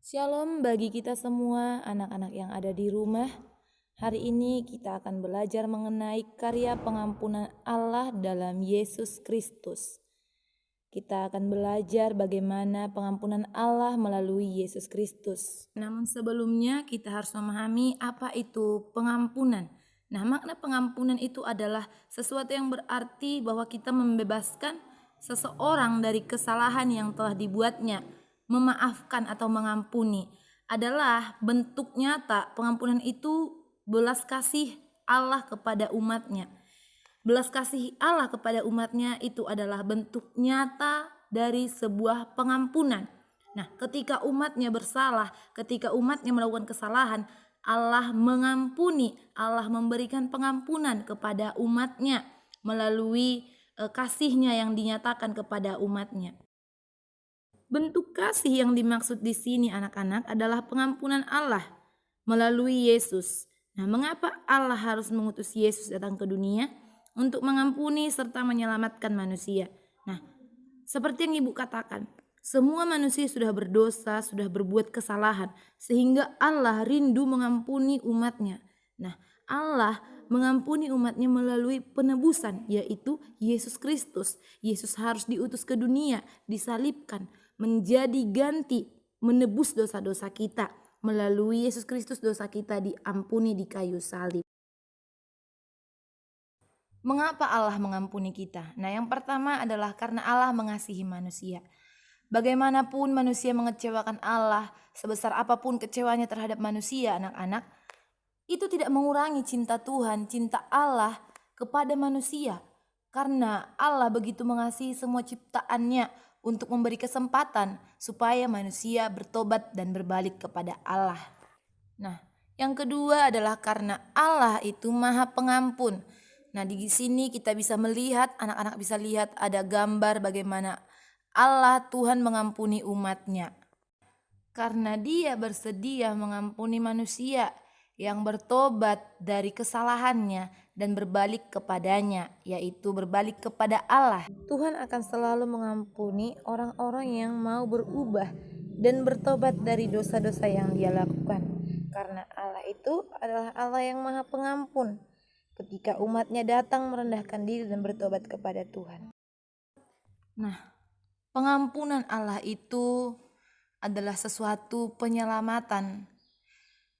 Shalom bagi kita semua anak-anak yang ada di rumah. Hari ini kita akan belajar mengenai karya pengampunan Allah dalam Yesus Kristus. Kita akan belajar bagaimana pengampunan Allah melalui Yesus Kristus. Namun sebelumnya kita harus memahami apa itu pengampunan. Nah, makna pengampunan itu adalah sesuatu yang berarti bahwa kita membebaskan seseorang dari kesalahan yang telah dibuatnya. Memaafkan atau mengampuni adalah bentuk nyata pengampunan itu belas kasih Allah kepada umatnya. Belas kasih Allah kepada umatnya itu adalah bentuk nyata dari sebuah pengampunan. Nah, ketika umatnya bersalah, ketika umatnya melakukan kesalahan, Allah mengampuni, Allah memberikan pengampunan kepada umatnya melalui kasihnya yang dinyatakan kepada umatnya. Bentuk kasih yang dimaksud di sini anak-anak adalah pengampunan Allah melalui Yesus. Nah, mengapa Allah harus mengutus Yesus datang ke dunia? Untuk mengampuni serta menyelamatkan manusia. Nah, seperti yang Ibu katakan, semua manusia sudah berdosa, sudah berbuat kesalahan, sehingga Allah rindu mengampuni umatnya. Nah, Allah mengampuni umatnya melalui penebusan, yaitu Yesus Kristus. Yesus harus diutus ke dunia, disalibkan, menjadi ganti, menebus dosa-dosa kita. Melalui Yesus Kristus dosa kita diampuni di kayu salib. Mengapa Allah mengampuni kita? Nah, yang pertama adalah karena Allah mengasihi manusia. Bagaimanapun manusia mengecewakan Allah, sebesar apapun kecewanya terhadap manusia, anak-anak, itu tidak mengurangi cinta Tuhan, cinta Allah kepada manusia. Karena Allah begitu mengasihi semua ciptaannya untuk memberi kesempatan supaya manusia bertobat dan berbalik kepada Allah. Nah, yang kedua adalah karena Allah itu Maha Pengampun. Nah, di sini kita bisa melihat, anak-anak bisa lihat ada gambar bagaimana Allah Tuhan mengampuni umatnya. Karena Dia bersedia mengampuni manusia yang bertobat dari kesalahannya dan berbalik kepadanya, yaitu berbalik kepada Allah. Tuhan akan selalu mengampuni orang-orang yang mau berubah dan bertobat dari dosa-dosa yang dia lakukan. Karena Allah itu adalah Allah yang Maha Pengampun. Ketika umatnya datang merendahkan diri dan bertobat kepada Tuhan. Nah, pengampunan Allah itu adalah sesuatu penyelamatan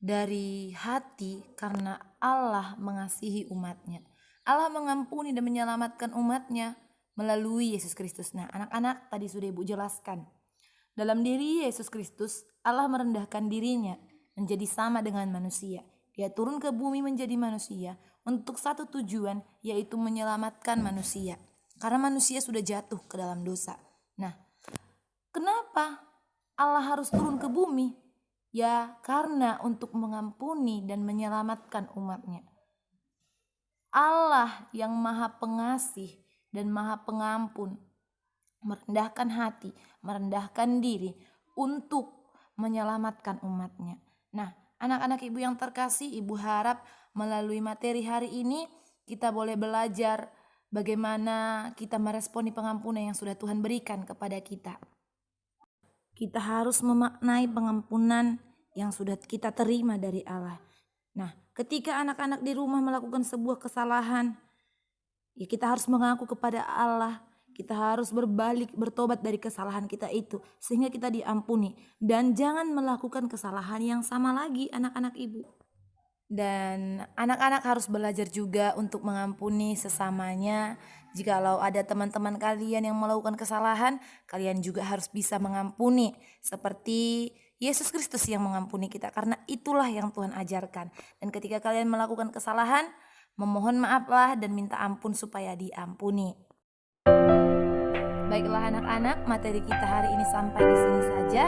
dari hati karena Allah mengasihi umatnya. Allah mengampuni dan menyelamatkan umatnya melalui Yesus Kristus. Nah, anak-anak tadi sudah Ibu jelaskan. Dalam diri Yesus Kristus, Allah merendahkan dirinya menjadi sama dengan manusia. Dia turun ke bumi menjadi manusia untuk satu tujuan, yaitu menyelamatkan manusia. Karena manusia sudah jatuh ke dalam dosa. Nah, kenapa Allah harus turun ke bumi? Ya, karena untuk mengampuni dan menyelamatkan umatnya. Allah yang Maha Pengasih dan Maha Pengampun merendahkan hati, merendahkan diri untuk menyelamatkan umatnya. Nah, anak-anak Ibu yang terkasih, Ibu harap melalui materi hari ini kita boleh belajar bagaimana kita meresponi pengampunan yang sudah Tuhan berikan kepada kita. Kita harus memaknai pengampunan yang sudah kita terima dari Allah. Nah, ketika anak-anak di rumah melakukan sebuah kesalahan, ya kita harus mengaku kepada Allah. Kita harus berbalik, bertobat dari kesalahan kita itu sehingga kita diampuni. Dan jangan melakukan kesalahan yang sama lagi anak-anak Ibu. Dan anak-anak harus belajar juga untuk mengampuni sesamanya. Jikalau ada teman-teman kalian yang melakukan kesalahan, kalian juga harus bisa mengampuni. Seperti Yesus Kristus yang mengampuni kita, karena itulah yang Tuhan ajarkan. Dan ketika kalian melakukan kesalahan, memohon maaflah dan minta ampun supaya diampuni. Baiklah anak-anak, materi kita hari ini sampai di sini saja.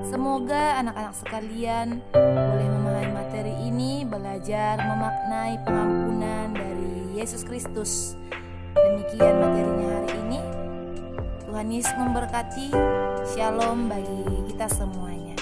Semoga anak-anak sekalian boleh memahami materi ini, belajar memaknai pengampunan dari Yesus Kristus. Demikian materinya hari ini. Tuhan Yesus memberkati. Shalom bagi kita semuanya.